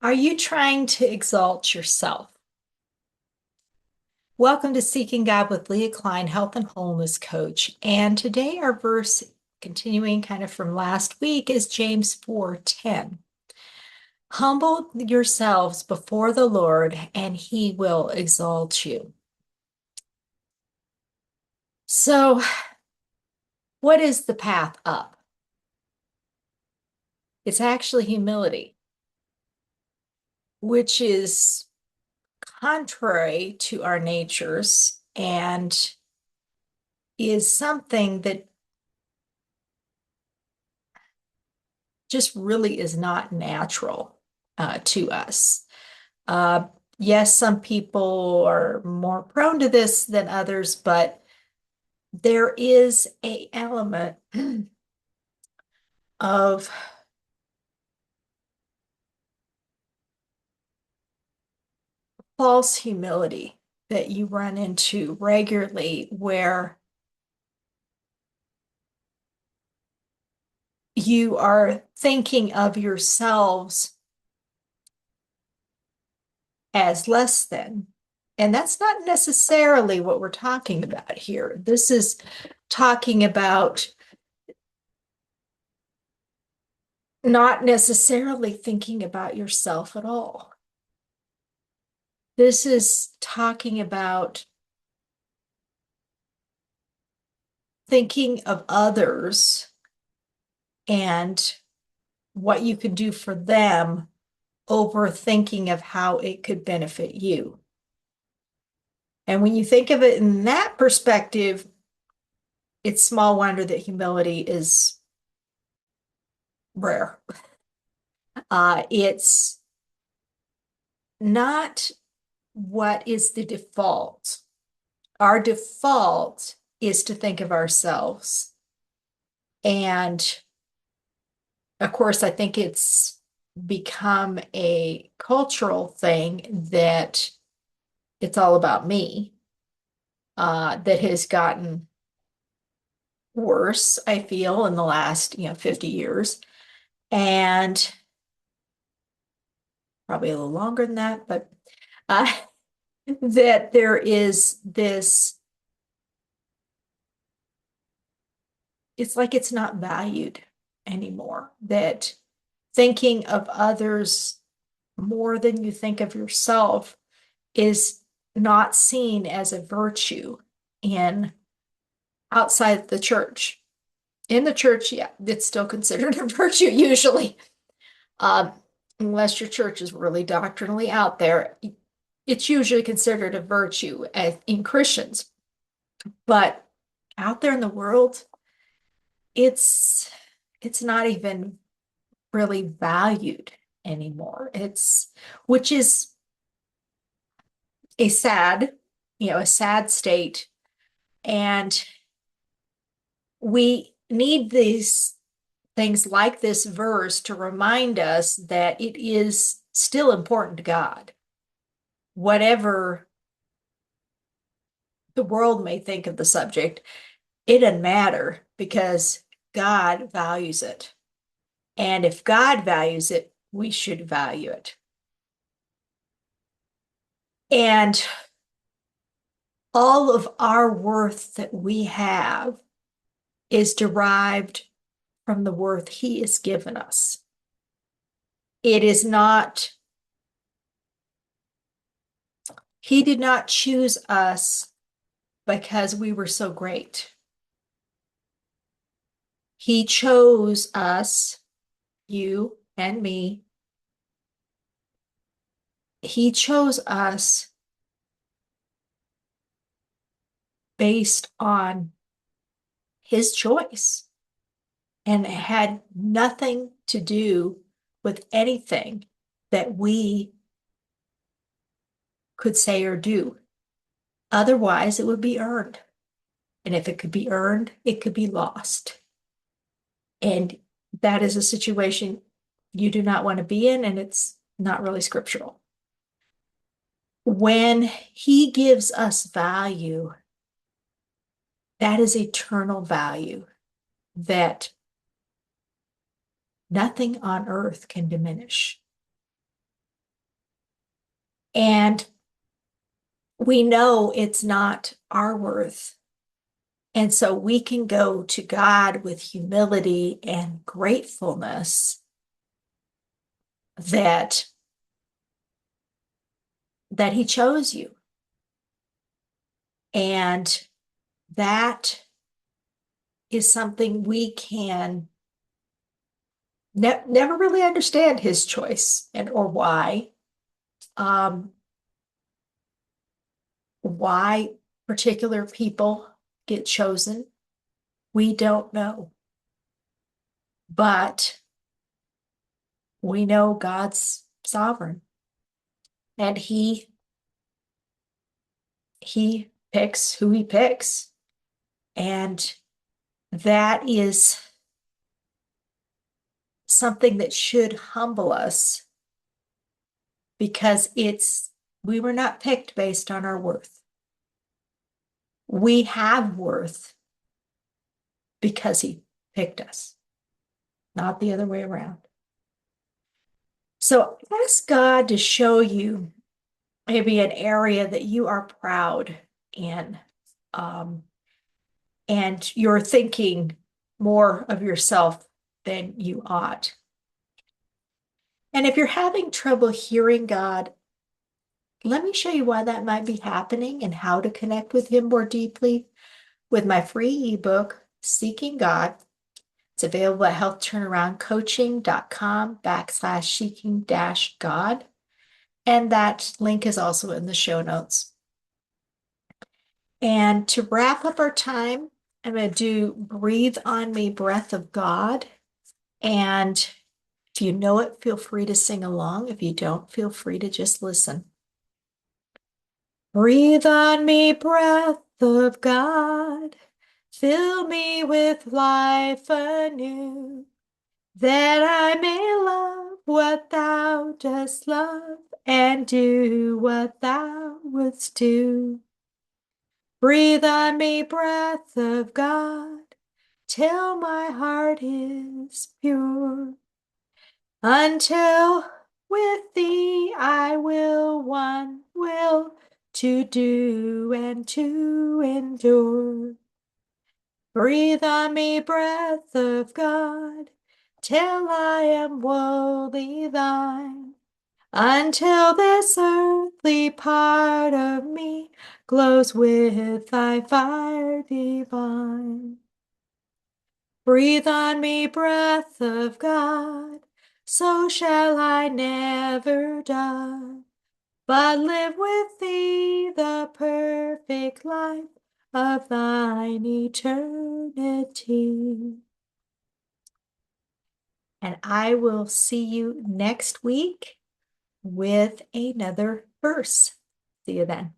Are you trying to exalt yourself? Welcome to Seeking God with Leah Klein, Health and Wholeness Coach. And today our verse, continuing kind of from last week, is James 4:10. Humble yourselves before the Lord, and he will exalt you. So, what is the path up? It's actually humility, which is contrary to our natures and is something that just really is not natural to us. Uh, yes, some people are more prone to this than others, but there is a element of false humility that you run into regularly where you are thinking of yourselves as less than. And that's not necessarily what we're talking about here. This is talking about not necessarily thinking about yourself at all. This is talking about thinking of others and what you could do for them over thinking of how it could benefit you. And when you think of it in that perspective, it's small wonder that humility is rare. It's not what is the default. Our default is to think of ourselves. And of course, I think it's become a cultural thing that it's all about me, that has gotten worse, I feel, in the last, 50 years. And probably a little longer than that, but uh, that there is this, it's like it's not valued anymore, that thinking of others more than you think of yourself is not seen as a virtue in outside the church. In the church, yeah, it's still considered a virtue usually. Um, Unless your church is really doctrinally out there, it's usually considered a virtue in Christians. But out there in the world, it's it's not even really valued anymore. It's which is a sad, a sad state. And we need these things like this verse to remind us that it is still important to God. Whatever the world may think of the subject, it doesn't matter because God values it. And if God values it, we should value it. And all of our worth that we have is derived from the worth He has given us. It is not, He did not choose us because we were so great. He chose us, you and me. He chose us based on His choice and it had nothing to do with anything that we could say or do. Otherwise, it would be earned. And if it could be earned, it could be lost. And that is a situation you do not want to be in, and it's not really scriptural. When He gives us value, that is eternal value that nothing on earth can diminish. And we know it's not our worth. And so we can go to God with humility and gratefulness that he chose you. And that is something we can never really understand his choice and or um, why particular people get chosen. We don't know, but we know God's sovereign, and he picks who he picks, and that is something that should humble us because we were not picked based on our worth. We have worth because he picked us, not the other way around. So ask God to show you maybe an area that you are proud in, um, and you're thinking more of yourself than you ought. And if you're having trouble hearing God, let me show you why that might be happening and how to connect with him more deeply with my free ebook, Seeking God. It's available at healthturnaroundcoaching.com/seeking-God. And that link is also in the show notes. And to wrap up our time, I'm going to do Breathe on Me, Breath of God. And if you know it, feel free to sing along. If you don't, feel free to just listen. Breathe on me, breath of God. Fill me with life anew, that I may love what thou dost love and do what thou wouldst do. Breathe on me, breath of God, till my heart is pure, until with thee I will one will to do and to endure. Breathe on me, breath of God, till I am wholly thine, until this earthly part of me glows with thy fire divine. Breathe on me, breath of God, so shall I never die, but live with thee the perfect life of thine eternity. And I will see you next week with another verse. See you then.